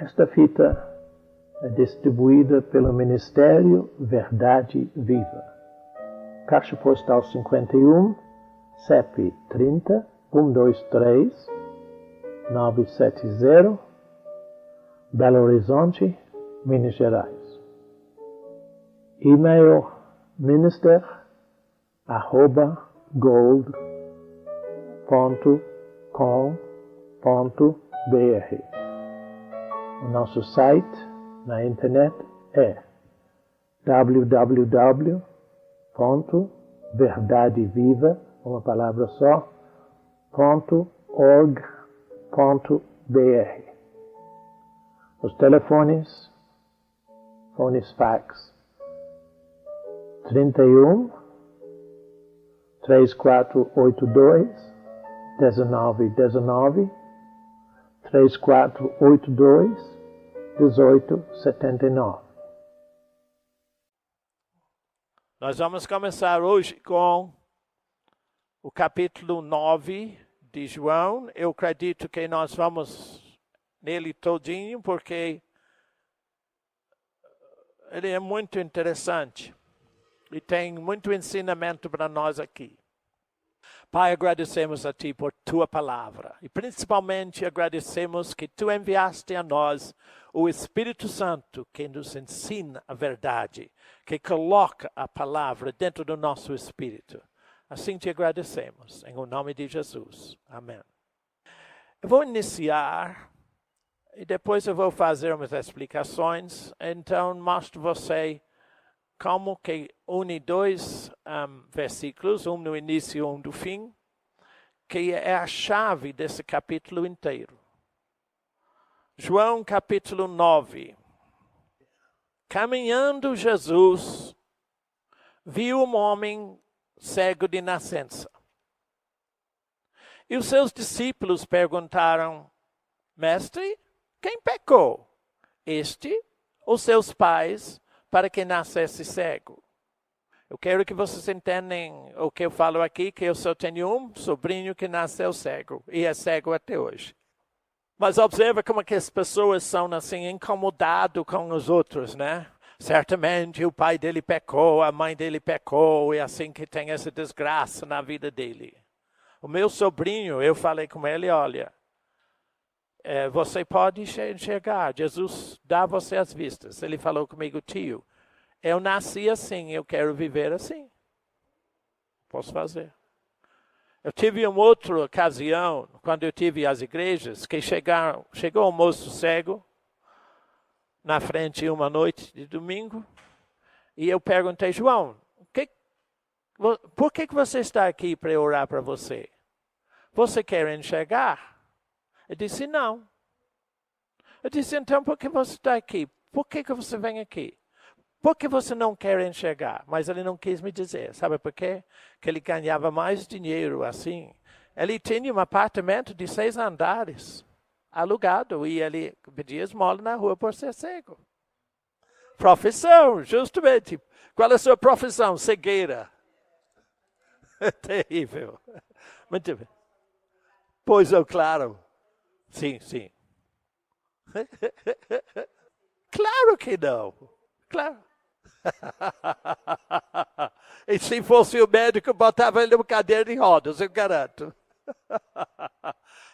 Esta fita é distribuída pelo Ministério Verdade Viva. Caixa Postal 51, CEP 30 123 970, Belo Horizonte, Minas Gerais. E-mail minister@gold.com.br. O nosso site na internet é www.verdadeviva, uma palavra só, .org.br. Os telefones, fones fax 31 3482 1919 3482 1879. Nós vamos começar hoje com o capítulo 9 de João. Eu acredito que nós vamos nele todinho, porque ele é muito interessante e tem muito ensinamento para nós aqui. Pai, agradecemos a Ti por Tua palavra e principalmente agradecemos que Tu enviaste a nós o Espírito Santo que nos ensina a verdade, que coloca a palavra dentro do nosso espírito. Assim Te agradecemos, em o nome de Jesus. Amém. Eu vou iniciar e depois eu vou fazer umas explicações. Então, mostro você como que une dois versículos, um no início e um no fim, que é a chave desse capítulo inteiro. João capítulo 9. Caminhando Jesus, viu um homem cego de nascença. E os seus discípulos perguntaram: Mestre, quem pecou? Este ou seus pais, para que nascesse cego? Eu quero que vocês entendam o que eu falo aqui, que eu só tenho um sobrinho que nasceu cego, e é cego até hoje. Mas observa como que as pessoas são assim, incomodadas com os outros, né? Certamente o pai dele pecou, a mãe dele pecou, e assim que tem essa desgraça na vida dele. O meu sobrinho, eu falei com ele, olha, você pode enxergar, Jesus dá a você as vistas. Ele falou comigo: tio, eu nasci assim, eu quero viver assim. Posso fazer. Eu tive uma outra ocasião, quando eu tive as igrejas, que chegou um moço cego na frente uma noite de domingo, e eu perguntei: João, por que você está aqui para eu orar para você? Você quer enxergar? Ele disse: não. Eu disse: então por que você está aqui? Por que você vem aqui? Por que você não quer enxergar? Mas ele não quis me dizer. Sabe por quê? Que ele ganhava mais dinheiro assim. Ele tinha um apartamento de 6 andares, alugado, e ele pedia esmola na rua por ser cego. Profissão, justamente. Qual é a sua profissão? Cegueira. Terrível. Muito bem. Pois é, claro. Sim, sim. Claro que não. Claro. E se fosse o médico, botava ele numa cadeira de rodas, eu garanto.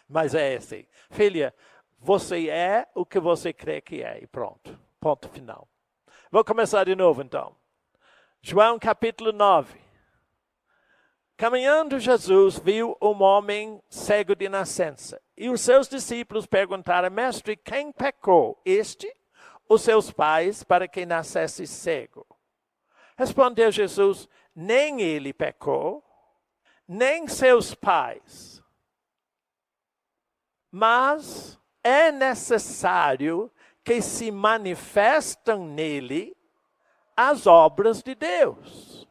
Mas é assim. Filha, você é o que você crê que é. E pronto. Ponto final. Vou começar de novo, então. João capítulo 9. Caminhando Jesus viu um homem cego de nascença. E os seus discípulos perguntaram: Mestre, quem pecou? Este ou seus pais, para que nascesse cego? Respondeu Jesus: nem ele pecou, nem seus pais. Mas é necessário que se manifestem nele as obras de Deus.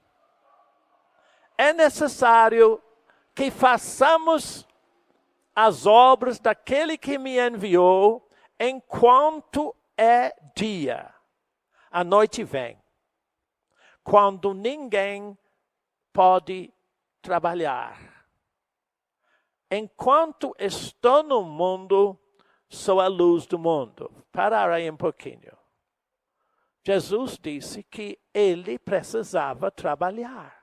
É necessário que façamos as obras daquele que me enviou enquanto é dia. A noite vem, quando ninguém pode trabalhar. Enquanto estou no mundo, sou a luz do mundo. Parar aí um pouquinho. Jesus disse que ele precisava trabalhar.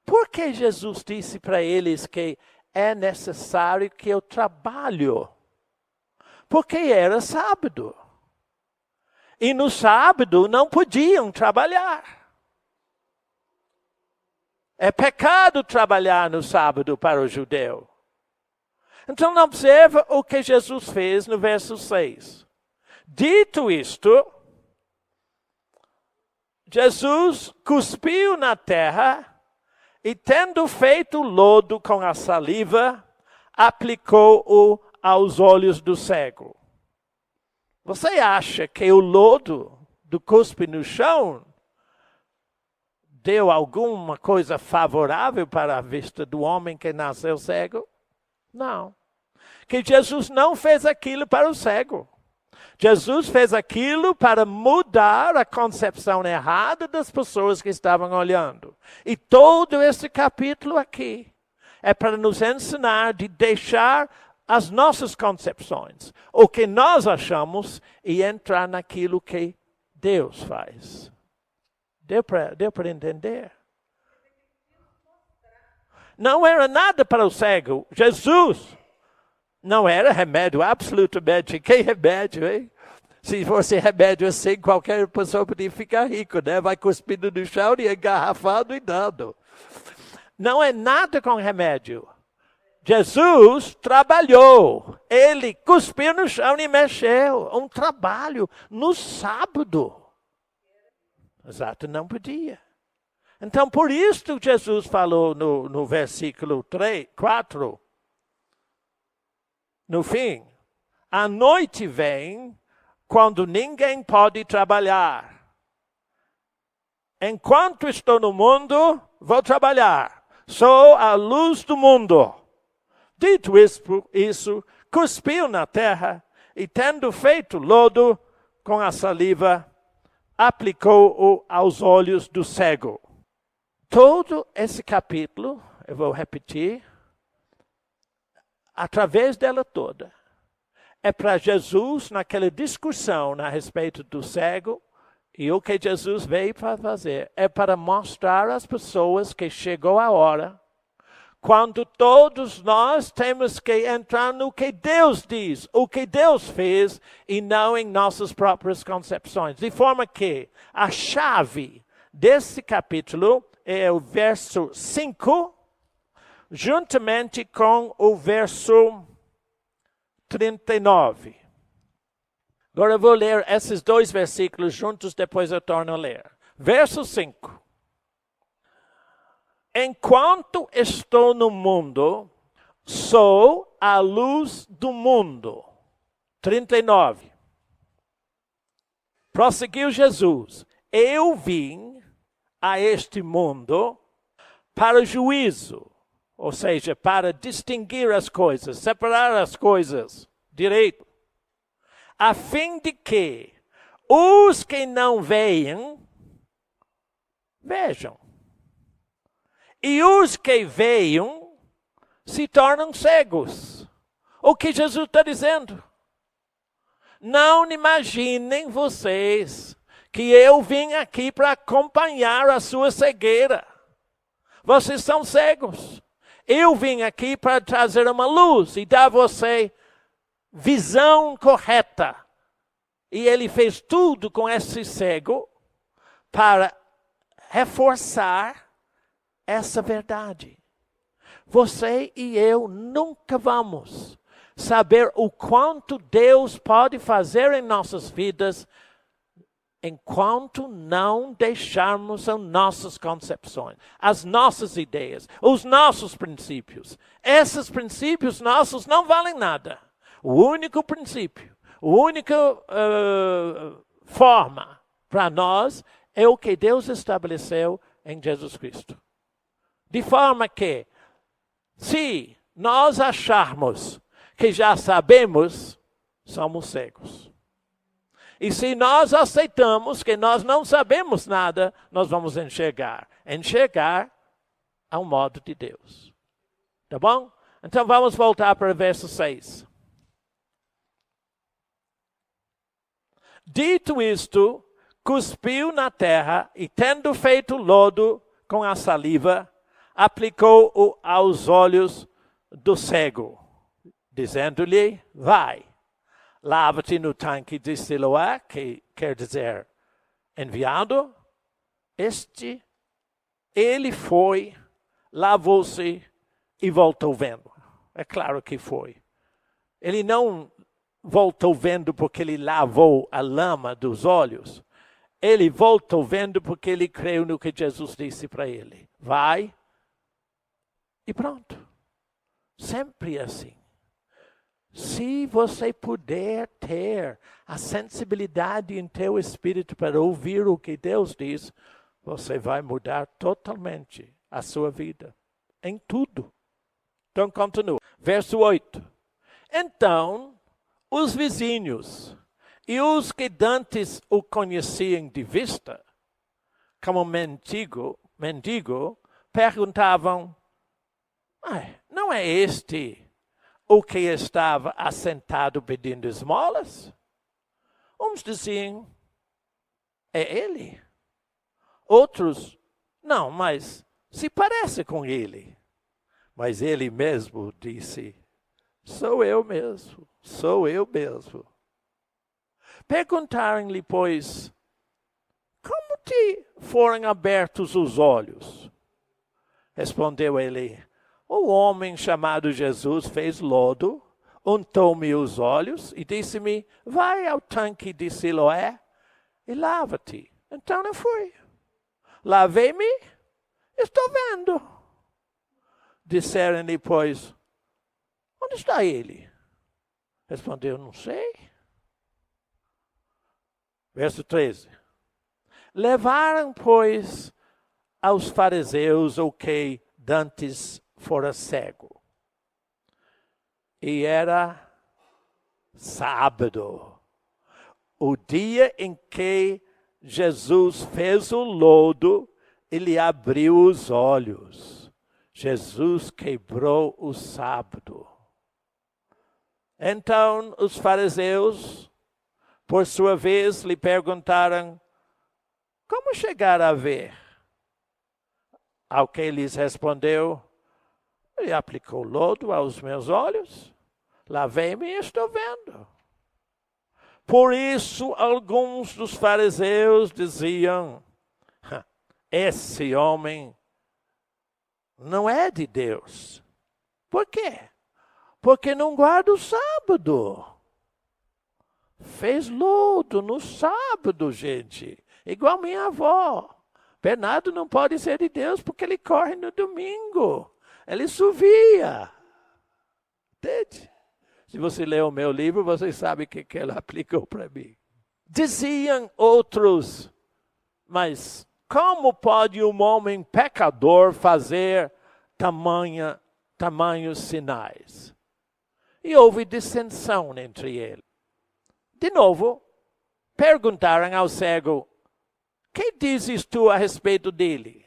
Por que Jesus disse para eles que é necessário que eu trabalhe? Porque era sábado. E no sábado não podiam trabalhar. É pecado trabalhar no sábado para o judeu. Então observa o que Jesus fez no verso 6. Dito isto, Jesus cuspiu na terra e, tendo feito lodo com a saliva, aplicou-o aos olhos do cego. Você acha que o lodo do cuspe no chão deu alguma coisa favorável para a vista do homem que nasceu cego? Não. Que Jesus não fez aquilo para o cego. Jesus fez aquilo para mudar a concepção errada das pessoas que estavam olhando. E todo esse capítulo aqui é para nos ensinar de deixar as nossas concepções, o que nós achamos, e entrar naquilo que Deus faz. Deu para entender? Não era nada para o cego. Jesus não era remédio, absolutamente. Que remédio, hein? Se fosse remédio assim, qualquer pessoa podia ficar rico, né? Vai cuspindo no chão e engarrafado e dando. Não é nada com remédio. Jesus trabalhou. Ele cuspiu no chão e mexeu. Um trabalho no sábado. Exato, não podia. Então, por isso Jesus falou no versículo 4, no fim, a noite vem quando ninguém pode trabalhar. Enquanto estou no mundo, vou trabalhar. Sou a luz do mundo. Dito isso, cuspiu na terra e, tendo feito lodo com a saliva, aplicou-o aos olhos do cego. Todo esse capítulo, eu vou repetir, através dela toda, é para Jesus, naquela discussão a respeito do cego, e o que Jesus veio para fazer é para mostrar às pessoas que chegou a hora, quando todos nós temos que entrar no que Deus diz, o que Deus fez, e não em nossas próprias concepções. De forma que a chave desse capítulo é o verso 5, juntamente com o verso 39. Agora eu vou ler esses dois versículos juntos, depois eu torno a ler. Verso 5. Enquanto estou no mundo, sou a luz do mundo. 39. Prosseguiu Jesus. Eu vim a este mundo para juízo, ou seja, para distinguir as coisas, separar as coisas direito, a fim de que os que não veem, vejam. E os que veem se tornam cegos. O que Jesus está dizendo? Não imaginem vocês que eu vim aqui para acompanhar a sua cegueira. Vocês são cegos. Eu vim aqui para trazer uma luz e dar a você visão correta. E ele fez tudo com esse cego para reforçar essa verdade. Você e eu nunca vamos saber o quanto Deus pode fazer em nossas vidas enquanto não deixarmos as nossas concepções, as nossas ideias, os nossos princípios. Esses princípios nossos não valem nada. O único princípio, a única forma para nós é o que Deus estabeleceu em Jesus Cristo. De forma que, se nós acharmos que já sabemos, somos cegos. E se nós aceitamos que nós não sabemos nada, nós vamos enxergar ao modo de Deus. Tá bom? Então vamos voltar para o verso 6. Dito isto, cuspiu na terra e, tendo feito lodo com a saliva, aplicou-o aos olhos do cego, dizendo-lhe: vai, lava-te no tanque de Siloé, que quer dizer enviado. Ele foi, lavou-se e voltou vendo. É claro que foi. Ele não voltou vendo porque ele lavou a lama dos olhos. Ele voltou vendo porque ele creu no que Jesus disse para ele. Vai e pronto. Sempre assim. Se você puder ter a sensibilidade em teu espírito para ouvir o que Deus diz, você vai mudar totalmente a sua vida. Em tudo. Então, continua. Verso 8. Então, os vizinhos e os que dantes o conheciam de vista, como mendigo, perguntavam: não é este o que estava assentado pedindo esmolas? Uns diziam: é ele. Outros: não, mas se parece com ele. Mas ele mesmo disse: sou eu mesmo, sou eu mesmo. Perguntaram-lhe, pois: como te foram abertos os olhos? Respondeu ele: o homem chamado Jesus fez lodo, untou-me os olhos e disse-me: vai ao tanque de Siloé e lava-te. Então eu fui. Lavei-me, estou vendo. Disseram-lhe, pois: onde está ele? Respondeu: não sei. Verso 13. Levaram, pois, aos fariseus o que dantes fora cego. E era sábado, o dia em que Jesus fez o lodo, ele abriu os olhos. Jesus quebrou o sábado. Então os fariseus, por sua vez, lhe perguntaram: como chegar a ver? Ao que lhes respondeu: ele aplicou lodo aos meus olhos, lavei-me e estou vendo. Por isso, alguns dos fariseus diziam: esse homem não é de Deus. Por quê? Porque não guarda o sábado. Fez lodo no sábado, gente. Igual minha avó. Bernardo não pode ser de Deus porque ele corre no domingo. Ele subia. Entende? Se você ler o meu livro, você sabe o que ela aplicou para mim. Diziam outros: mas como pode um homem pecador fazer tamanhos sinais? E houve dissensão entre eles. De novo, perguntaram ao cego: que dizes tu a respeito dele,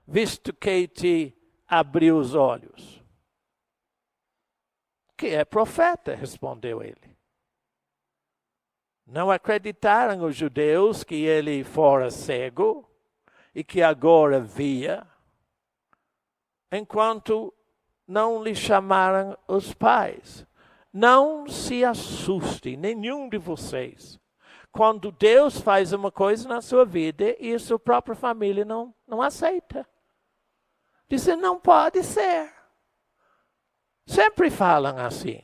visto que te abriu os olhos? Que é profeta, respondeu ele. Não acreditaram os judeus que ele fora cego e que agora via, enquanto não lhe chamaram os pais. Não se assuste, nenhum de vocês, quando Deus faz uma coisa na sua vida e a sua própria família não aceita. Dizem: não pode ser. Sempre falam assim.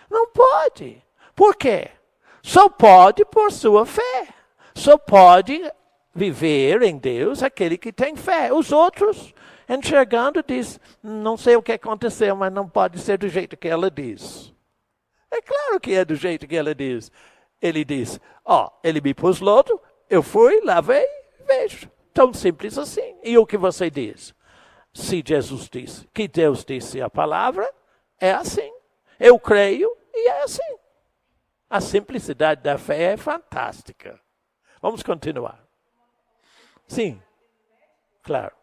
Não pode. Por quê? Só pode por sua fé. Só pode viver em Deus aquele que tem fé. Os outros, enxergando, diz: não sei o que aconteceu, mas não pode ser do jeito que ela diz. É claro que é do jeito que ela diz. Ele diz: ele me pôs lodo, eu fui, lavei, vejo. Tão simples assim. E o que você diz? Se Jesus disse, que Deus disse a palavra, é assim. Eu creio e é assim. A simplicidade da fé é fantástica. Vamos continuar. Sim, claro.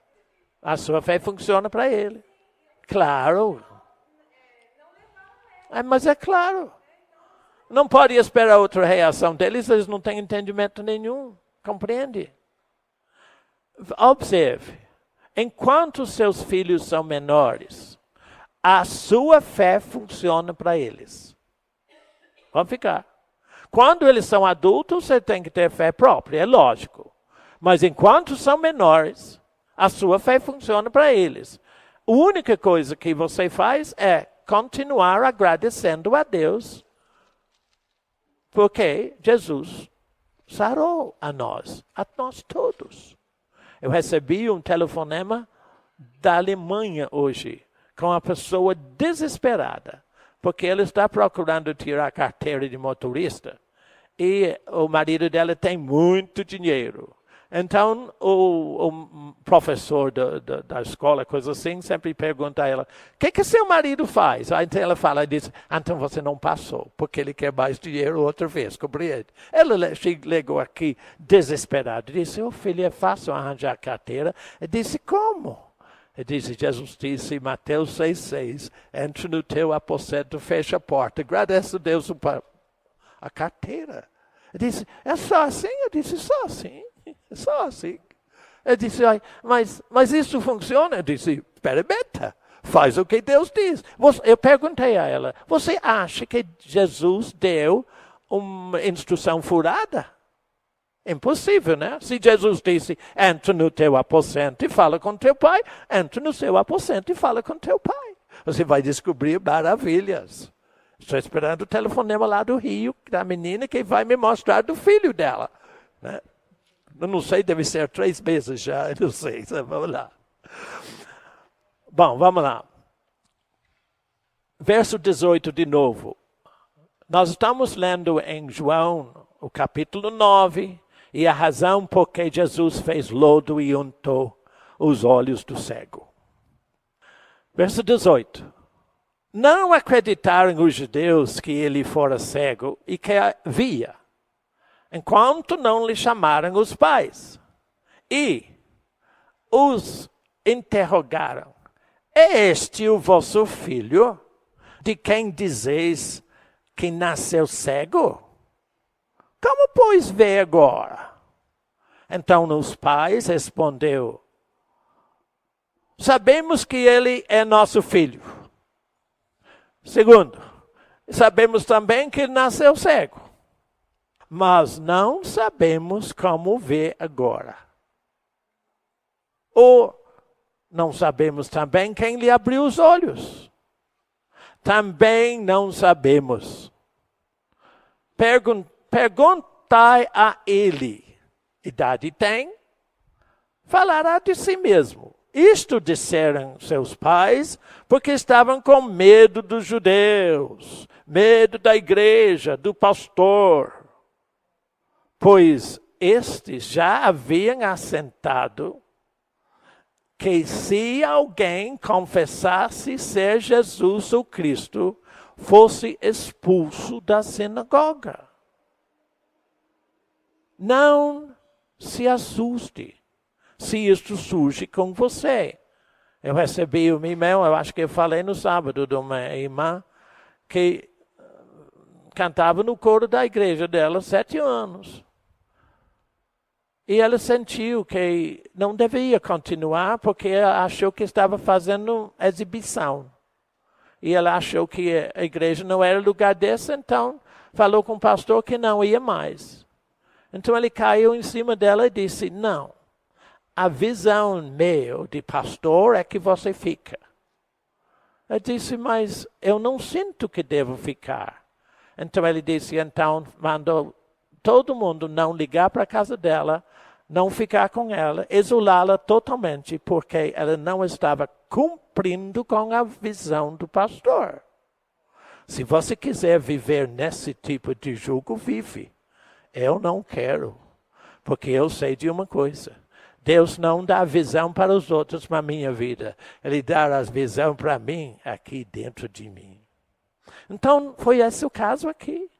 A sua fé funciona para ele. Claro. Mas é claro. Não pode esperar outra reação deles, eles não têm entendimento nenhum. Compreende? Observe, enquanto seus filhos são menores, a sua fé funciona para eles. Vamos ficar. Quando eles são adultos, você tem que ter fé própria, é lógico. Mas enquanto são menores, a sua fé funciona para eles. A única coisa que você faz é continuar agradecendo a Deus, porque Jesus sarou a nós todos. Eu recebi um telefonema da Alemanha hoje, com uma pessoa desesperada, porque ela está procurando tirar a carteira de motorista e o marido dela tem muito dinheiro. Então, o professor da escola, coisa assim, sempre pergunta a ela, o que seu marido faz? Aí então ela fala, diz, então você não passou, porque ele quer mais dinheiro outra vez, compreende? Ela chegou aqui desesperada, disse, filho, é fácil arranjar carteira. Eu disse, como? Ele disse, Jesus disse em Mateus 6,6, entre no teu aposento, fecha a porta, agradece a Deus a carteira. Ele disse, é só assim? Eu disse, só assim. É só assim. Ele disse, mas isso funciona? Eu disse, experimenta. Faz o que Deus diz. Eu perguntei a ela, você acha que Jesus deu uma instrução furada? Impossível, né? Se Jesus disse, entra no teu aposento e fala com teu pai, entra no seu aposento e fala com teu pai. Você vai descobrir maravilhas. Estou esperando o telefonema lá do Rio, da menina que vai me mostrar do filho dela. Né? Eu não sei, deve ser 3 meses já, eu não sei. Vamos lá. Bom, vamos lá. Verso 18 de novo. Nós estamos lendo em João, o capítulo 9, e a razão por que Jesus fez lodo e untou os olhos do cego. Verso 18. Não acreditaram os judeus que ele fora cego e que via, enquanto não lhe chamaram os pais. E os interrogaram, é este o vosso filho, de quem dizeis que nasceu cego? Como, pois, vê agora? Então os pais respondeu, sabemos que ele é nosso filho. Segundo, sabemos também que ele nasceu cego. Mas não sabemos como vê agora. Ou não sabemos também quem lhe abriu os olhos. Também não sabemos. Perguntai a ele, idade tem? Falará de si mesmo. Isto disseram seus pais, porque estavam com medo dos judeus, medo da igreja, do pastor. Pois estes já haviam assentado que se alguém confessasse ser Jesus o Cristo, fosse expulso da sinagoga. Não se assuste se isto surge com você. Eu recebi um e-mail, eu acho que eu falei no sábado, de uma irmã que cantava no coro da igreja dela 7 anos. E ela sentiu que não devia continuar porque ela achou que estava fazendo exibição. E ela achou que a igreja não era lugar desse, então falou com o pastor que não ia mais. Então ele caiu em cima dela e disse, não, a visão meu de pastor é que você fica. Eu disse, mas eu não sinto que devo ficar. Então ele disse, então mandou todo mundo não ligar para a casa dela, não ficar com ela, isolá-la totalmente, porque ela não estava cumprindo com a visão do pastor. Se você quiser viver nesse tipo de jugo, vive. Eu não quero, porque eu sei de uma coisa. Deus não dá visão para os outros na minha vida. Ele dá a visão para mim, aqui dentro de mim. Então, foi esse o caso aqui.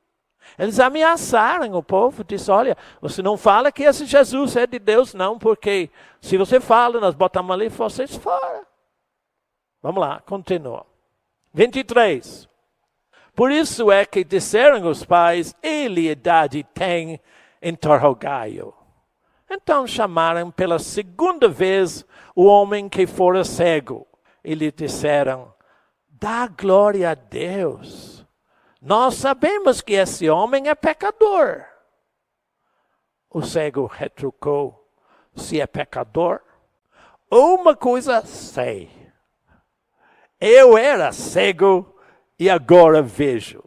Eles ameaçaram o povo, disse, olha, você não fala que esse Jesus é de Deus, não, porque se você fala, nós botamos ali vocês fora. Vamos lá, continua. 23. Por isso é que disseram os pais, ele idade tem, interrogai-o. Então chamaram pela segunda vez o homem que fora cego. E lhe disseram, dá glória a Deus. Nós sabemos que esse homem é pecador. O cego retrucou, se é pecador, uma coisa sei. Eu era cego e agora vejo.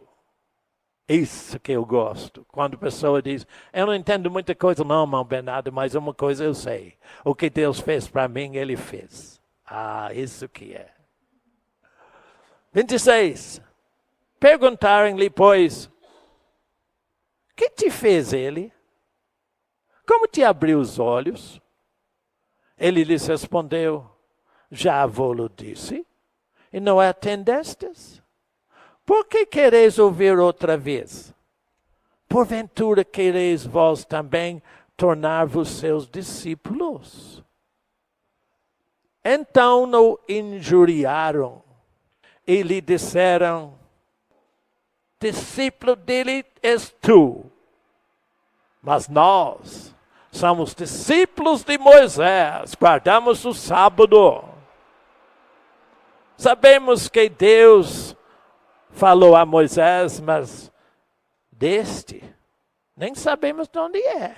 Isso que eu gosto. Quando a pessoa diz, eu não entendo muita coisa não, irmão Bernardo, mas uma coisa eu sei. O que Deus fez para mim, Ele fez. Ah, isso que é. 26. Perguntaram-lhe, pois, que te fez ele? Como te abriu os olhos? Ele lhes respondeu, já vou-lo disse, e não atendestes? Por que quereis ouvir outra vez? Porventura quereis vós também tornar-vos seus discípulos? Então o injuriaram e lhe disseram, discípulo dele és tu, mas nós somos discípulos de Moisés, guardamos o sábado. Sabemos que Deus falou a Moisés, mas deste nem sabemos de onde é.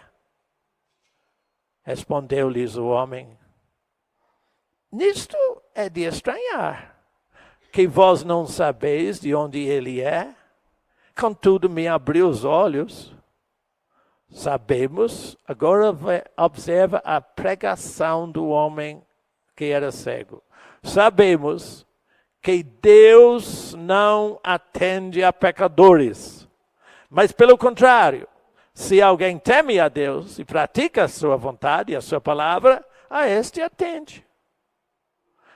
Respondeu-lhes o homem, nisto é de estranhar, que vós não sabeis de onde ele é, contudo me abriu os olhos. Sabemos, agora observa a pregação do homem que era cego. Sabemos que Deus não atende a pecadores, mas pelo contrário, se alguém teme a Deus e pratica a sua vontade e a sua palavra, a este atende.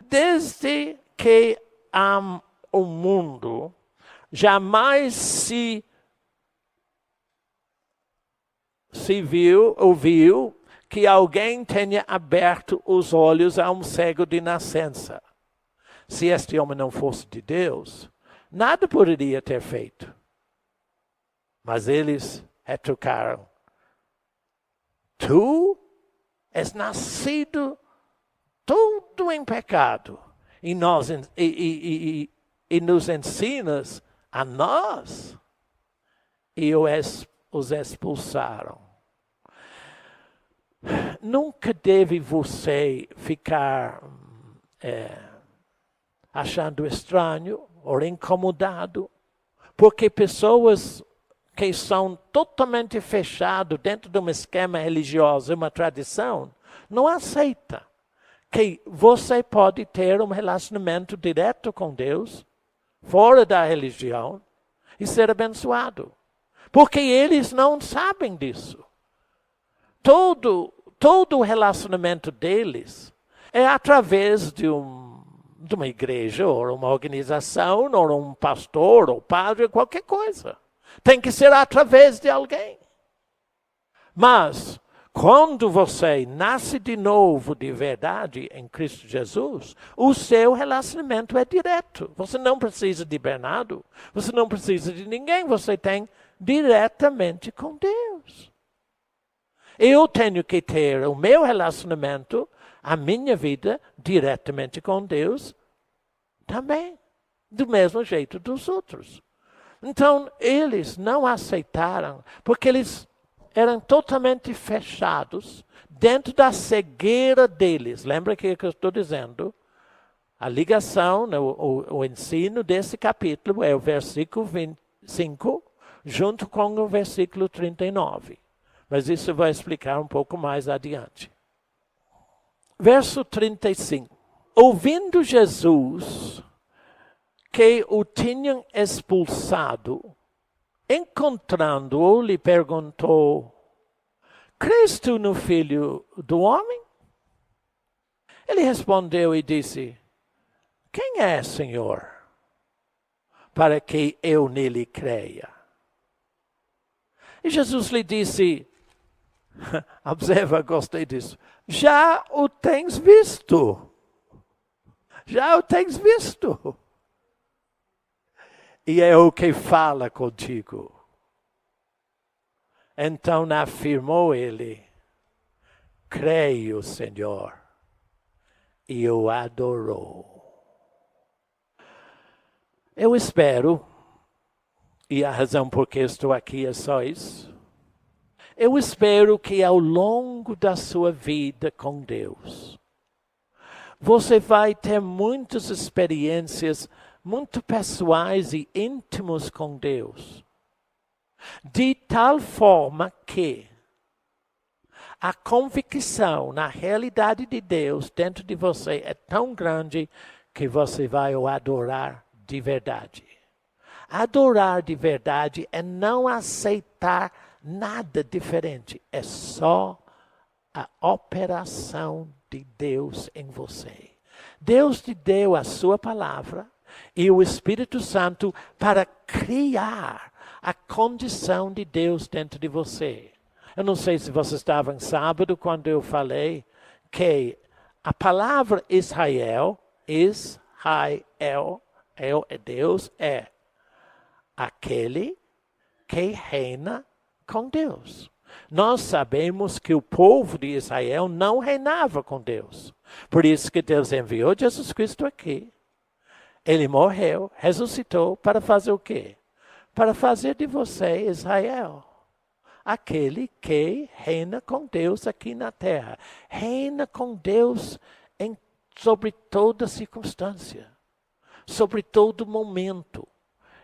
Desde que há o mundo, jamais se ouviu que alguém tenha aberto os olhos a um cego de nascença. Se este homem não fosse de Deus, nada poderia ter feito. Mas eles retrucaram. Tu és nascido todo em pecado e nos ensinas a nós. E os expulsaram. Nunca deve você ficar achando estranho ou incomodado, porque pessoas que são totalmente fechadas dentro de um esquema religioso, uma tradição, não aceitam que você pode ter um relacionamento direto com Deus, fora da religião, e ser abençoado. Porque eles não sabem disso. Todo o relacionamento deles é através de uma igreja, ou uma organização, ou um pastor, ou padre, qualquer coisa. Tem que ser através de alguém. Mas, quando você nasce de novo de verdade em Cristo Jesus, o seu relacionamento é direto. Você não precisa de Bernardo, você não precisa de ninguém, você tem diretamente com Deus. Eu tenho que ter o meu relacionamento, a minha vida, diretamente com Deus também, do mesmo jeito dos outros. Então, eles não aceitaram, porque eles eram totalmente fechados dentro da cegueira deles. Lembra que eu estou dizendo? A ligação, o ensino desse capítulo é o versículo 25, junto com o versículo 39. Mas isso eu vou explicar um pouco mais adiante. Verso 35. Ouvindo Jesus que o tinham expulsado, encontrando-o, lhe perguntou, crês tu no Filho do Homem? Ele respondeu e disse, quem é, Senhor, para que eu nele creia? E Jesus lhe disse, observa, gostei disso, já o tens visto. Já o tens visto. e é o que fala contigo. Então afirmou ele, creio, Senhor, e o adorou. Eu espero, e a razão por que estou aqui é só isso. Eu espero que ao longo da sua vida com Deus, você vai ter muitas experiências muito pessoais e íntimas com Deus. De tal forma que a convicção na realidade de Deus dentro de você é tão grande que você vai o adorar de verdade. Adorar de verdade é não aceitar nada diferente. É só a operação de Deus em você. Deus te deu a sua palavra e o Espírito Santo para criar a condição de Deus dentro de você. Eu não sei se você estava em sábado quando eu falei que a palavra Israel, é Deus, é aquele que reina com Deus. Nós sabemos que o povo de Israel não reinava com Deus. Por isso que Deus enviou Jesus Cristo aqui. Ele morreu, ressuscitou para fazer o quê? Para fazer de você Israel. Aquele que reina com Deus aqui na terra. Reina com Deus sobre toda circunstância. Sobre todo momento.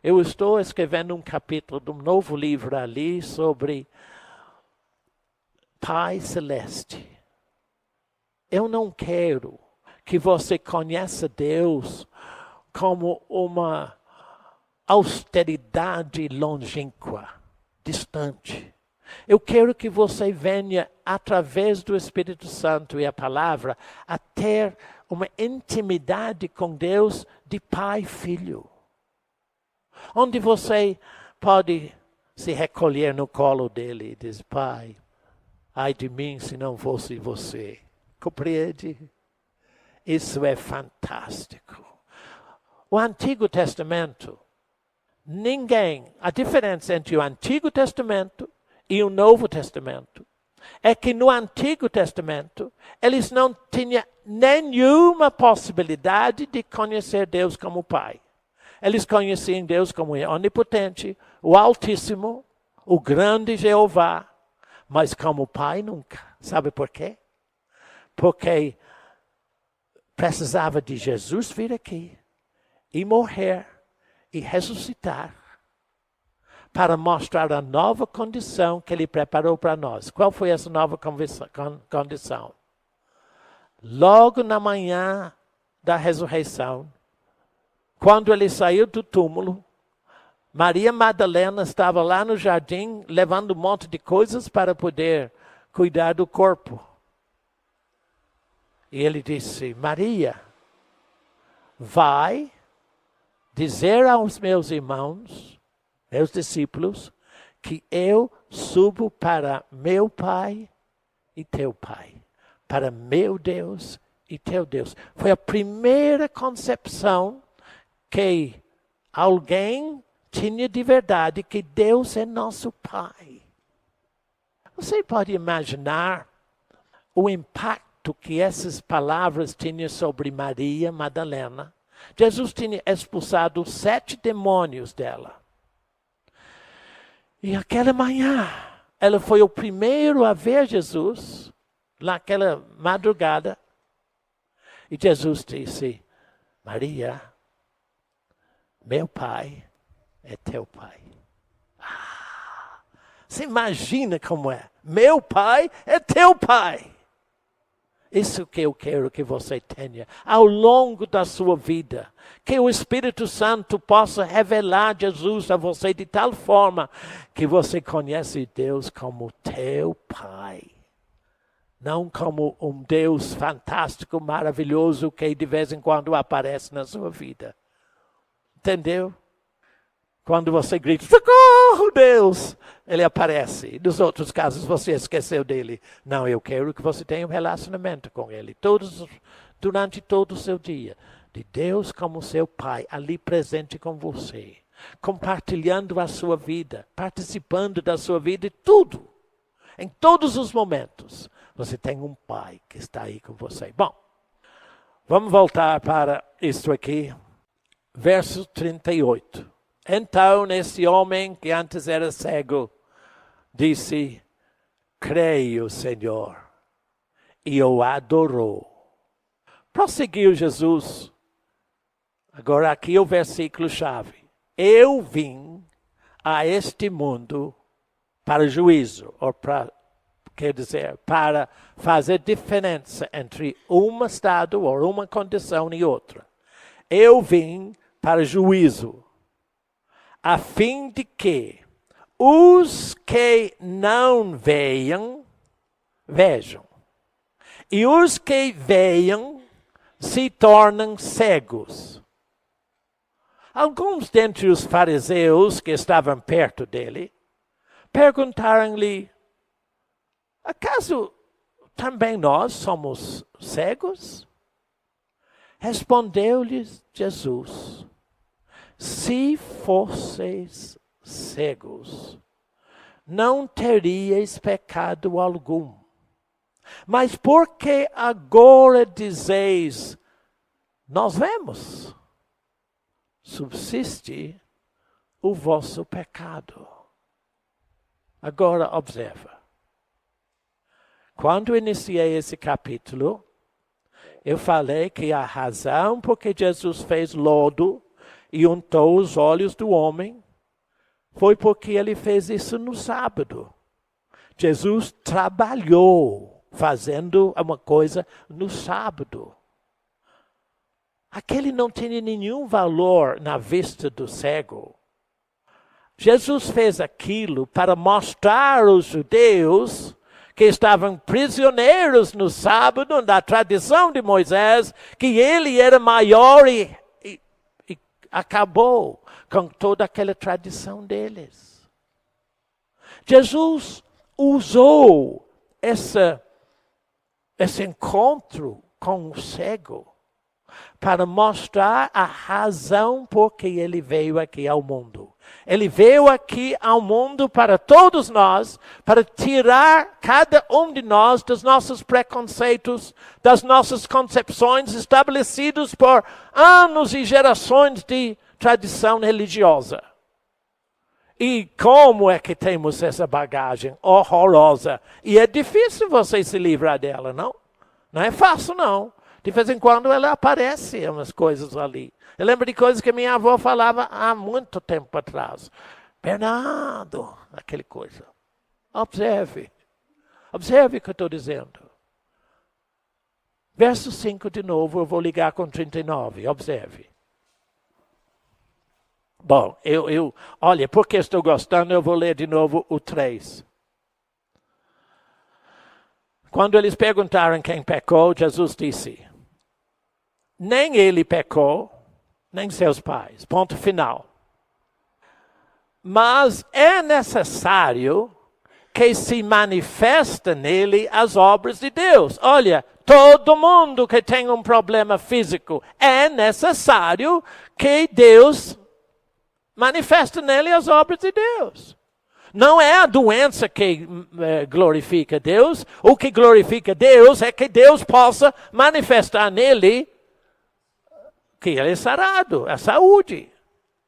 Eu estou escrevendo um capítulo de um novo livro ali sobre Pai Celeste. Eu não quero que você conheça Deus como uma austeridade longínqua, distante. Eu quero que você venha, através do Espírito Santo e a palavra, a ter uma intimidade com Deus de pai e filho. Onde você pode se recolher no colo dele e dizer, pai, ai de mim se não fosse você. Compreende? Isso é fantástico. O Antigo Testamento, a diferença entre o Antigo Testamento e o Novo Testamento é que no Antigo Testamento eles não tinham nenhuma possibilidade de conhecer Deus como Pai. Eles conheciam Deus como onipotente, o Altíssimo, o grande Jeová, mas como Pai nunca. Sabe por quê? Porque precisava de Jesus vir aqui e morrer e ressuscitar para mostrar a nova condição que Ele preparou para nós. Qual foi essa nova condição? Logo na manhã da ressurreição, quando Ele saiu do túmulo, Maria Madalena estava lá no jardim levando um monte de coisas para poder cuidar do corpo. E Ele disse, Maria, vai dizer aos meus irmãos, meus discípulos, que eu subo para meu Pai e teu Pai, para meu Deus e teu Deus. Foi a primeira concepção que alguém tinha de verdade, que Deus é nosso Pai. Você pode imaginar o impacto que essas palavras tinham sobre Maria Madalena? Jesus tinha expulsado 7 demônios dela. E aquela manhã, ela foi o primeiro a ver Jesus, naquela madrugada. E Jesus disse, Maria, meu Pai é teu Pai. Você imagina como é? Meu Pai é teu Pai. Isso que eu quero que você tenha ao longo da sua vida. Que o Espírito Santo possa revelar Jesus a você de tal forma que você conhece Deus como teu Pai. Não como um Deus fantástico, maravilhoso, que de vez em quando aparece na sua vida. Entendeu? Quando você grita, socorro, Deus, Ele aparece. Nos outros casos, você esqueceu dele. Não, eu quero que você tenha um relacionamento com Ele. Durante todo o seu dia. De Deus como seu Pai, ali presente com você. compartilhando a sua vida, participando da sua vida e tudo. Em todos os momentos, você tem um pai que está aí com você. Bom, vamos voltar para isto aqui. Verso 38. Então, esse homem que antes era cego, disse, creio, Senhor, e o adorou. Prosseguiu Jesus. Agora aqui o versículo-chave. Eu vim a este mundo para juízo, ou quer dizer, para fazer diferença entre um estado ou uma condição e outra. Eu vim para juízo, a fim de que os que não vejam, e os que vejam se tornem cegos. Alguns dentre os fariseus que estavam perto dele perguntaram-lhe, acaso também nós somos cegos? Respondeu-lhes Jesus, se fosseis cegos, não teríeis pecado algum. Mas porque agora dizeis, nós vemos, subsiste o vosso pecado. Agora observa. Quando iniciei esse capítulo, eu falei que a razão por que Jesus fez lodo e untou os olhos do homem foi porque ele fez isso no sábado. Jesus trabalhou fazendo uma coisa no sábado. Aquele não tinha nenhum valor na vista do cego. Jesus fez aquilo para mostrar aos judeus que estavam prisioneiros no sábado, da tradição de Moisés, que ele era maior e acabou com toda aquela tradição deles. Jesus usou esse encontro com o cego para mostrar a razão por que ele veio aqui ao mundo. Ele veio aqui ao mundo para todos nós, para tirar cada um de nós dos nossos preconceitos, das nossas concepções estabelecidas por anos e gerações de tradição religiosa. E como é que temos essa bagagem horrorosa? E é difícil você se livrar dela, não? Não é fácil, não. De vez em quando ela aparece, umas coisas ali. Eu lembro de coisas que minha avó falava há muito tempo atrás. Bernardo, aquela coisa. Observe. Observe o que eu estou dizendo. Verso 5 de novo, eu vou ligar com 39. Observe. Bom, olha, porque estou gostando, eu vou ler de novo o 3. Quando eles perguntaram quem pecou, Jesus disse, nem ele pecou, nem seus pais. Ponto final. Mas é necessário que se manifeste nele as obras de Deus. Olha, todo mundo que tem um problema físico, é necessário que Deus manifeste nele as obras de Deus. Não é a doença que glorifica Deus. O que glorifica Deus é que Deus possa manifestar nele que ele é sarado, a saúde,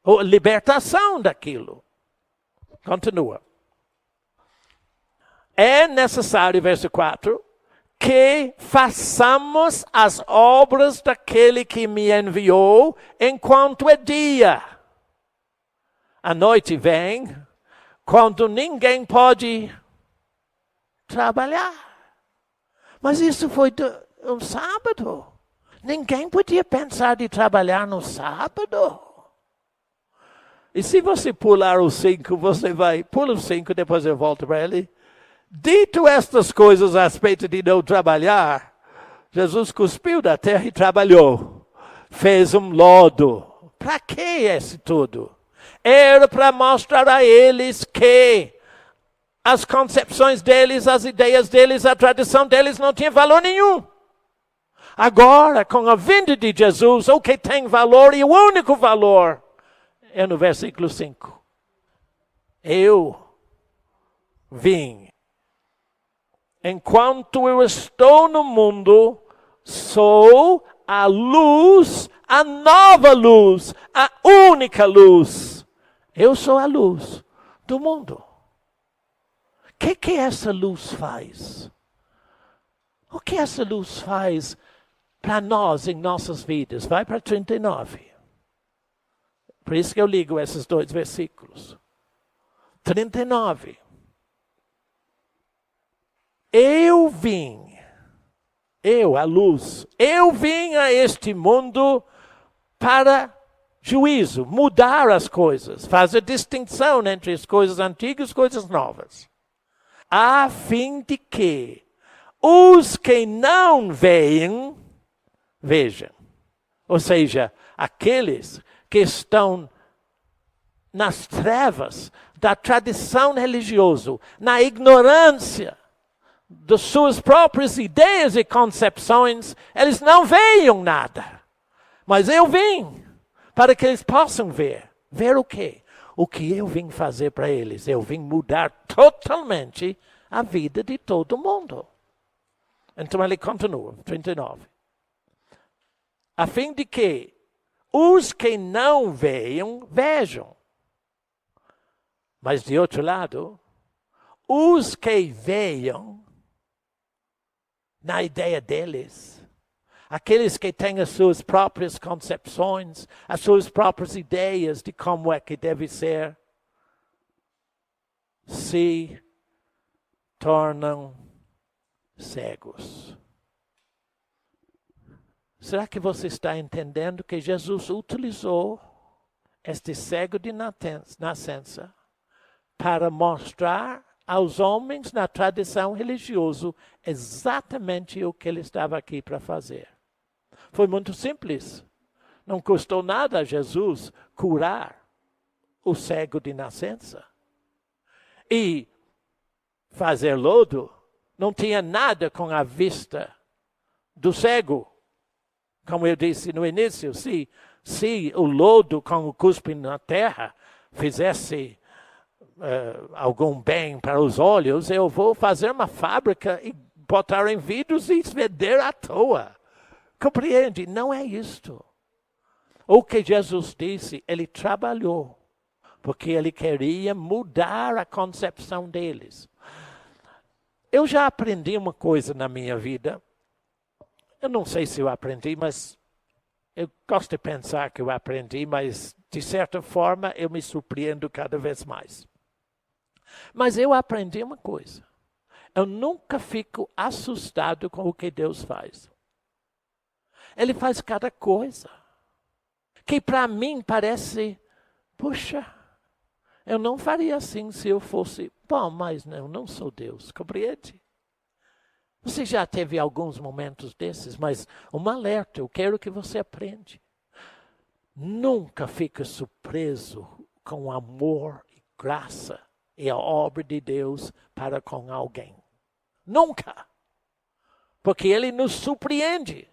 a libertação daquilo. Continua. É necessário, verso 4, que façamos as obras daquele que me enviou enquanto é dia. A noite vem, quando ninguém pode trabalhar. Mas isso foi um sábado. Ninguém podia pensar de trabalhar no sábado. E se você pular o 5, você vai... Pula o 5, depois eu volto para ele. Dito estas coisas a respeito de não trabalhar, Jesus cuspiu da terra e trabalhou. Fez um lodo. Para que esse tudo? Era para mostrar a eles que as concepções deles, as ideias deles, a tradição deles não tinha valor nenhum. Agora, com a vinda de Jesus, o que tem valor e o único valor é no versículo 5. Eu vim. Enquanto eu estou no mundo, sou a luz, a nova luz, a única luz. Eu sou a luz do mundo. O que essa luz faz? O que essa luz faz para nós em nossas vidas? Vai para 39. Por isso que eu ligo esses dois versículos. 39. Eu vim, a luz, eu vim a este mundo para juízo, mudar as coisas, fazer distinção entre as coisas antigas e as coisas novas, a fim de que os que não veem, vejam. Ou seja, aqueles que estão nas trevas da tradição religiosa, na ignorância das suas próprias ideias e concepções, eles não veem nada. Mas eu vim para que eles possam ver. Ver o quê? O que eu vim fazer para eles? Eu vim mudar totalmente a vida de todo mundo. Então ele continua, 39. A fim de que os que não veem, vejam. Mas de outro lado, os que veem, na ideia deles, aqueles que têm as suas próprias concepções, as suas próprias ideias de como é que deve ser, se tornam cegos. Será que você está entendendo que Jesus utilizou este cego de nascença para mostrar aos homens na tradição religiosa exatamente o que ele estava aqui para fazer? Foi muito simples. Não custou nada a Jesus curar o cego de nascença. E fazer lodo não tinha nada com a vista do cego. Como eu disse no início, se o lodo com o cuspe na terra fizesse algum bem para os olhos, eu vou fazer uma fábrica e botar em vidros e vender à toa. Compreende? Não é isto. O que Jesus disse, ele trabalhou, porque ele queria mudar a concepção deles. Eu já aprendi uma coisa na minha vida. Eu não sei se eu aprendi, mas eu gosto de pensar que eu aprendi, mas de certa forma eu me surpreendo cada vez mais. Mas eu aprendi uma coisa. Eu nunca fico assustado com o que Deus faz. Ele faz cada coisa que para mim parece, puxa, eu não faria assim se eu fosse, bom, mas eu não sou Deus, compreende? Você já teve alguns momentos desses, mas um alerta, eu quero que você aprenda. Nunca fique surpreso com o amor e graça e a obra de Deus para com alguém. Nunca. Porque Ele nos surpreende.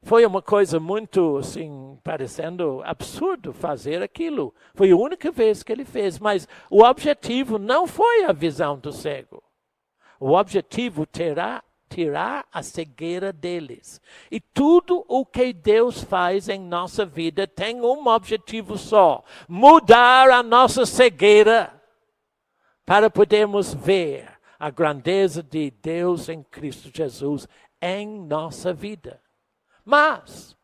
Foi uma coisa muito, assim, parecendo absurdo fazer aquilo. Foi a única vez que Ele fez, mas o objetivo não foi a visão do cego. O objetivo tirar a cegueira deles. E tudo o que Deus faz em nossa vida tem um objetivo só: mudar a nossa cegueira para podermos ver a grandeza de Deus em Cristo Jesus em nossa vida. Mas,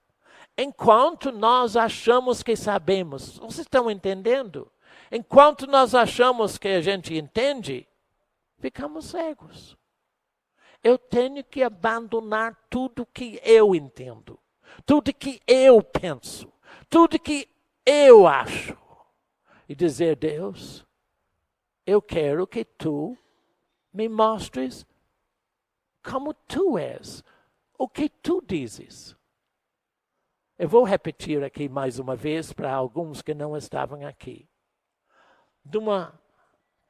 enquanto nós achamos que sabemos, vocês estão entendendo? Enquanto nós achamos que a gente entende, ficamos cegos. Eu tenho que abandonar tudo que eu entendo, tudo que eu penso, tudo que eu acho. E dizer, Deus, eu quero que tu me mostres como tu és, o que tu dizes. Eu vou repetir aqui mais uma vez para alguns que não estavam aqui. De uma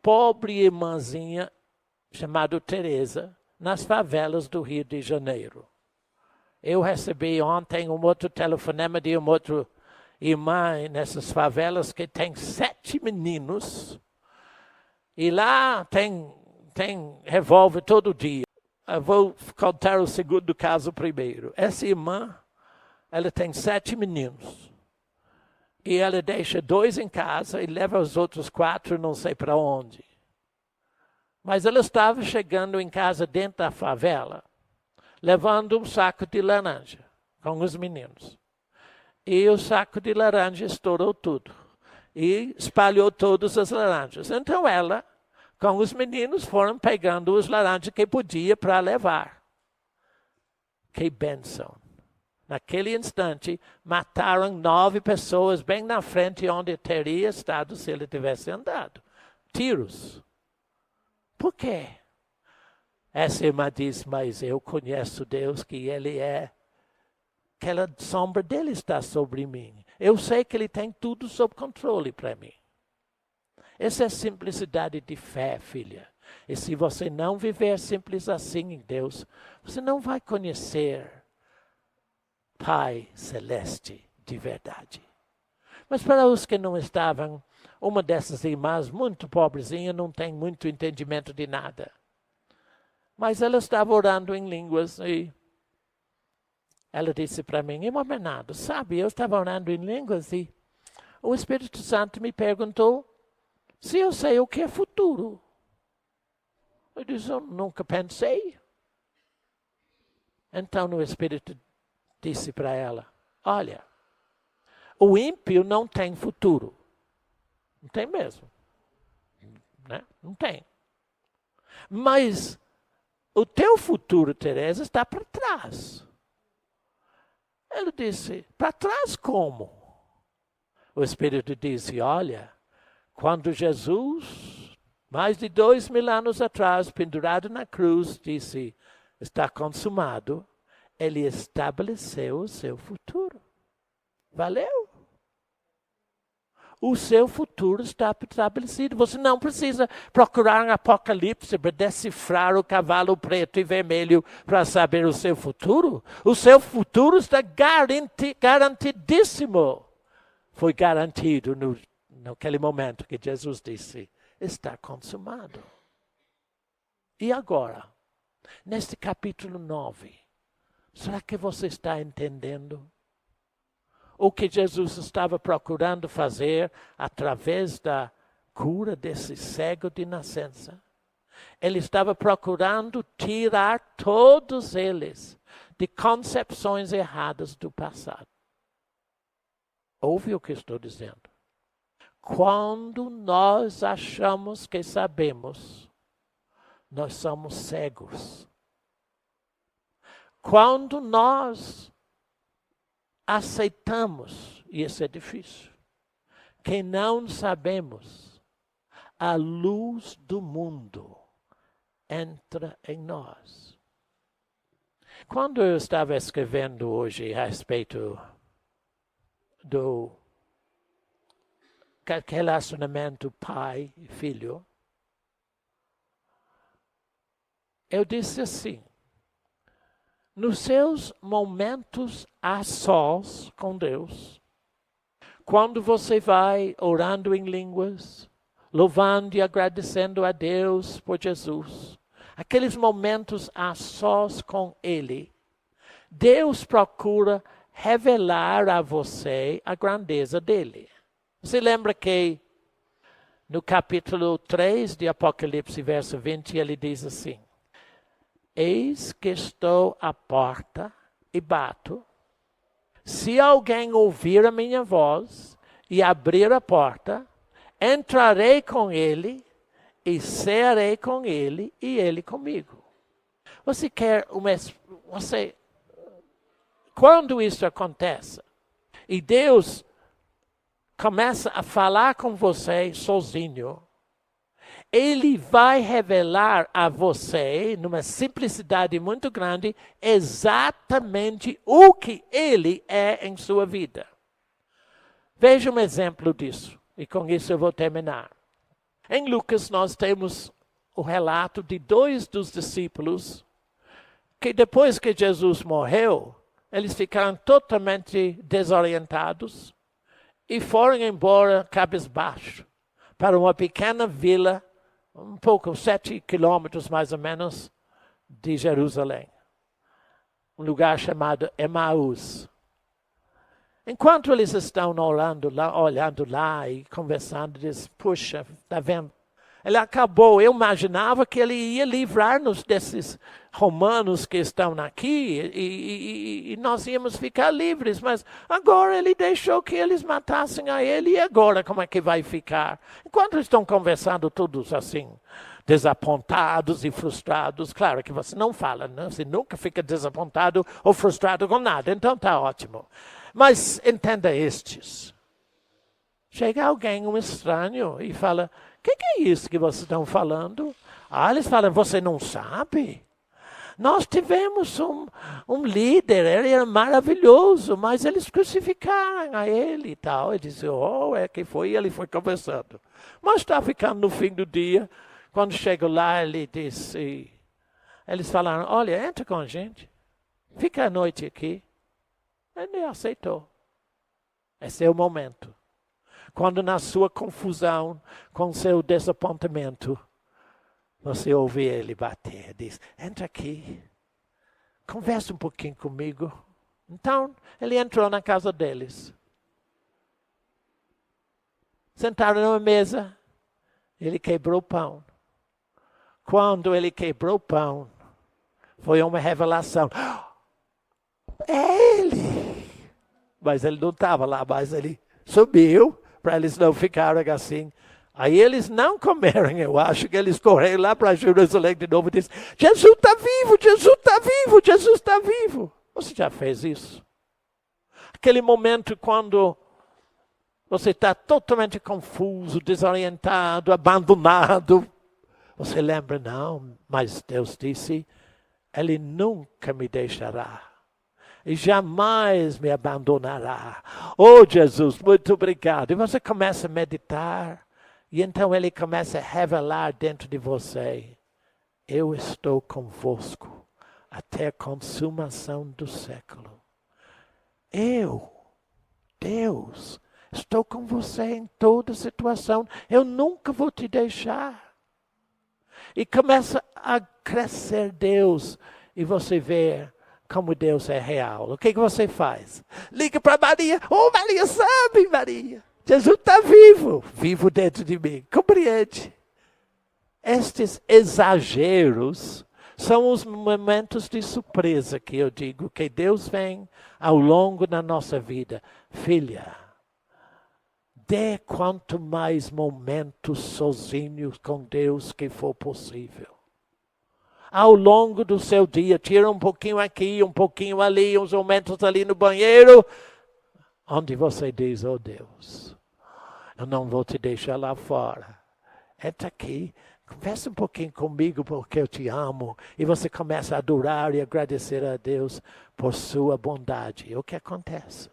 pobre irmãzinha chamada Teresa, nas favelas do Rio de Janeiro. Eu recebi ontem um outro telefonema de um outro irmã nessas favelas que tem 7 meninos. E lá tem revólver todo dia. Eu vou contar o segundo caso primeiro. Essa irmã, ela tem 7 meninos. E ela deixa 2 em casa e leva os outros 4 não sei para onde. Mas ela estava chegando em casa dentro da favela, levando um saco de laranja com os meninos. E o saco de laranja estourou tudo. E espalhou todas as laranjas. Então ela, com os meninos, foram pegando os laranjas que podia para levar. Que bênção! Naquele instante, mataram 9 pessoas bem na frente onde teria estado se ele tivesse andado. Tiros. Por quê? Essa irmã diz, mas eu conheço Deus, que Ele é. Aquela sombra dele está sobre mim. Eu sei que Ele tem tudo sob controle para mim. Essa é a simplicidade de fé, filha. E se você não viver simples assim em Deus, você não vai conhecer Pai Celeste de verdade. Mas para os que não estavam, uma dessas irmãs muito pobrezinha, não tem muito entendimento de nada. Mas ela estava orando em línguas e ela disse para mim, irmão Bernardo, sabe, eu estava orando em línguas e o Espírito Santo me perguntou se eu sei o que é futuro. Eu disse, eu nunca pensei. Então o Espírito disse para ela, olha, o ímpio não tem futuro. Não tem mesmo. Né? Não tem. Mas o teu futuro, Teresa, está para trás. Ele disse, para trás como? O Espírito disse, olha, quando Jesus, mais de 2000 anos atrás, pendurado na cruz, disse, está consumado, Ele estabeleceu o seu futuro. Valeu? O seu futuro está estabelecido. Você não precisa procurar um Apocalipse para decifrar o cavalo preto e vermelho para saber o seu futuro. O seu futuro está garantidíssimo. Foi garantido naquele momento que Jesus disse, está consumado. E agora, neste capítulo 9, será que você está entendendo o que Jesus estava procurando fazer através da cura desse cego de nascença? Ele estava procurando tirar todos eles de concepções erradas do passado. Ouve o que estou dizendo. Quando nós achamos que sabemos, nós somos cegos. Quando nós aceitamos, e isso é difícil, que não sabemos, a luz do mundo entra em nós. Quando eu estava escrevendo hoje a respeito do relacionamento pai e filho, eu disse assim, nos seus momentos a sós com Deus, quando você vai orando em línguas, louvando e agradecendo a Deus por Jesus, aqueles momentos a sós com Ele, Deus procura revelar a você a grandeza dele. Você lembra que no capítulo 3 de Apocalipse, verso 20, ele diz assim, eis que estou à porta e bato. Se alguém ouvir a minha voz e abrir a porta, entrarei com ele e cearei com ele e ele comigo. Você quer quando isso acontece e Deus começa a falar com você sozinho, Ele vai revelar a você, numa simplicidade muito grande, exatamente o que Ele é em sua vida. Veja um exemplo disso, e com isso eu vou terminar. Em Lucas nós temos o relato de 2 dos discípulos, que depois que Jesus morreu, eles ficaram totalmente desorientados, e foram embora cabisbaixo para uma pequena vila, um pouco, 7 quilômetros mais ou menos, de Jerusalém. Um lugar chamado Emaús. Enquanto eles estão olhando lá e conversando, diz, puxa, está vendo? Ele acabou, eu imaginava que ele ia livrar-nos desses romanos que estão aqui e nós íamos ficar livres, mas agora ele deixou que eles matassem a ele, e agora como é que vai ficar? Enquanto estão conversando todos assim, desapontados e frustrados, claro que você não fala, né? Você nunca fica desapontado ou frustrado com nada, então está ótimo. Mas entenda estes. Chega alguém, um estranho, e fala, o que é isso que vocês estão falando? Ah, eles falam, você não sabe? Nós tivemos um líder, ele era maravilhoso, mas eles crucificaram a ele e tal. Ele disse, que foi? E ele foi conversando. Mas está ficando no fim do dia, quando chega lá, ele disse, eles falaram, olha, entra com a gente, fica a noite aqui. Ele aceitou. Esse é o momento. Quando na sua confusão, com seu desapontamento, você ouve ele bater, diz, entra aqui, conversa um pouquinho comigo. Então, ele entrou na casa deles. Sentaram numa mesa, ele quebrou o pão. Quando ele quebrou o pão, foi uma revelação. É ele! Mas ele não estava lá, mas ele subiu para eles não ficarem assim. Aí eles não comeram, eu acho que eles correram lá para Jerusalém de novo e disseram, Jesus está vivo, Jesus está vivo, Jesus está vivo. Você já fez isso? Aquele momento quando você está totalmente confuso, desorientado, abandonado. Você lembra, não, mas Deus disse, Ele nunca me deixará. E jamais me abandonará. Oh, Jesus, muito obrigado. E você começa a meditar. E então ele começa a revelar dentro de você. Eu estou convosco até a consumação do século. Eu, Deus, estou com você em toda situação. Eu nunca vou te deixar. E começa a crescer Deus. E você vê como Deus é real. O que você faz? Liga para Maria. Oh, Maria, sabe, Maria? Jesus está vivo. Vivo dentro de mim. Compreende? Estes exageros são os momentos de surpresa que eu digo que Deus vem ao longo da nossa vida. Filha, dê quanto mais momentos sozinhos com Deus que for possível. Ao longo do seu dia, tira um pouquinho aqui, um pouquinho ali, uns momentos ali no banheiro, onde você diz, oh Deus, eu não vou te deixar lá fora. Entra aqui, conversa um pouquinho comigo porque eu te amo. E você começa a adorar e agradecer a Deus por sua bondade. E o que acontece?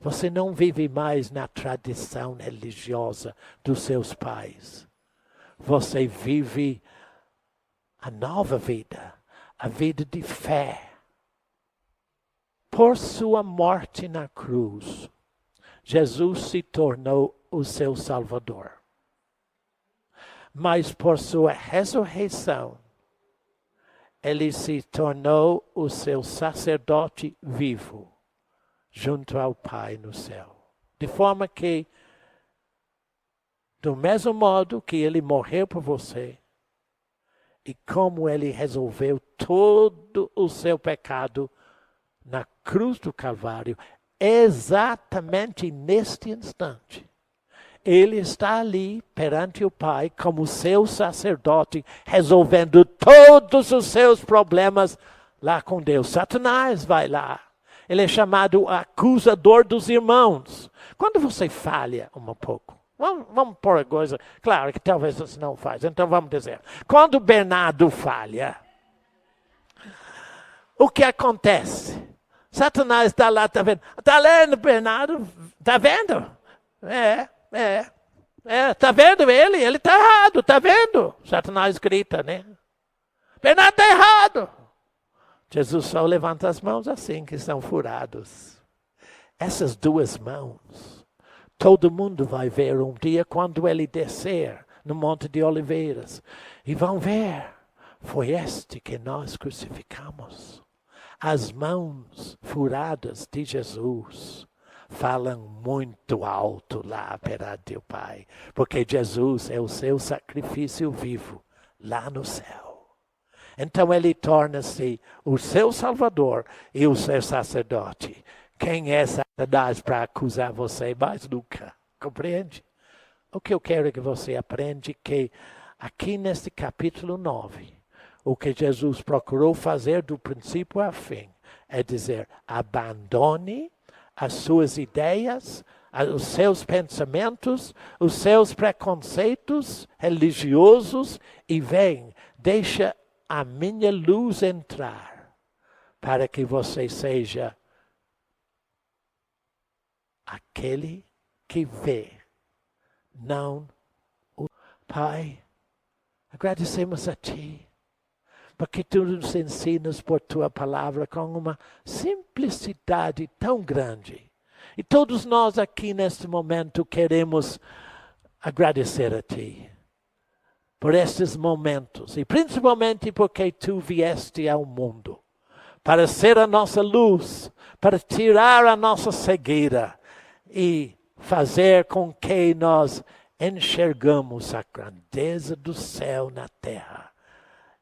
Você não vive mais na tradição religiosa dos seus pais. Você vive a nova vida, a vida de fé. Por sua morte na cruz, Jesus se tornou o seu Salvador. Mas por sua ressurreição, ele se tornou o seu sacerdote vivo, junto ao Pai no céu. De forma que, do mesmo modo que ele morreu por você, e como ele resolveu todo o seu pecado na cruz do Calvário, exatamente neste instante, ele está ali perante o Pai como seu sacerdote, resolvendo todos os seus problemas lá com Deus. Satanás vai lá. Ele é chamado acusador dos irmãos. Quando você falha um pouco, vamos pôr a coisa, claro que talvez você não faz, então vamos dizer. Quando Bernardo falha, o que acontece? Satanás está lá, está vendo? Está lendo, Bernardo? Está vendo? Está vendo ele? Ele está errado, está vendo? Satanás grita, né? Bernardo está errado. Jesus só levanta as mãos assim, que são furados. essas duas mãos, todo mundo vai ver um dia quando ele descer no Monte de Oliveiras. E vão ver, foi este que nós crucificamos. As mãos furadas de Jesus falam muito alto lá perante o Pai, porque Jesus é o seu sacrifício vivo lá no céu. Então ele torna-se o seu Salvador e o seu sacerdote. Quem é Satanás para acusar você mais nunca? Compreende? O que eu quero é que você aprenda que aqui neste capítulo 9, o que Jesus procurou fazer do princípio ao fim é dizer, abandone as suas ideias, os seus pensamentos, os seus preconceitos religiosos e vem, deixa a minha luz entrar para que você seja aquele que vê, não o Pai. Agradecemos a Ti, porque Tu nos ensinas por Tua palavra com uma simplicidade tão grande. E todos nós aqui neste momento queremos agradecer a Ti por estes momentos, e principalmente porque Tu vieste ao mundo para ser a nossa luz, para tirar a nossa cegueira e fazer com que nós enxergamos a grandeza do céu na terra.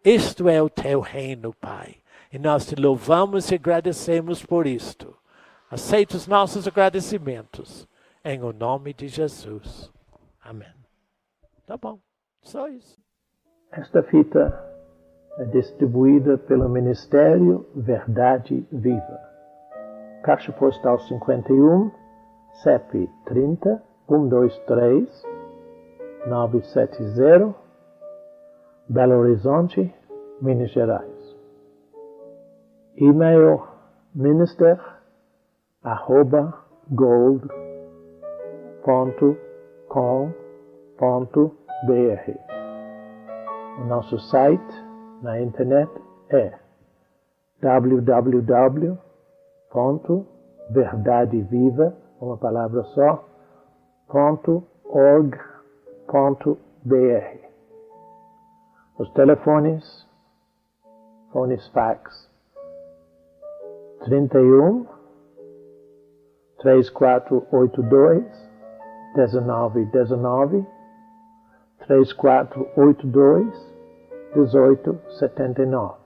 Isto é o Teu reino, Pai, e nós Te louvamos e agradecemos por isto. Aceita os nossos agradecimentos, em o nome de Jesus. Amém. Tá bom, só isso. Esta fita é distribuída pelo Ministério Verdade Viva. Caixa Postal 51, CEP 30 123 970, Belo Horizonte, Minas Gerais. E-mail minister@gold.com.br. O nosso site na internet é www.verdadeviva, uma palavra só, .org.br. Os telefones, fones fax 31 3482 1919, 3482 1879.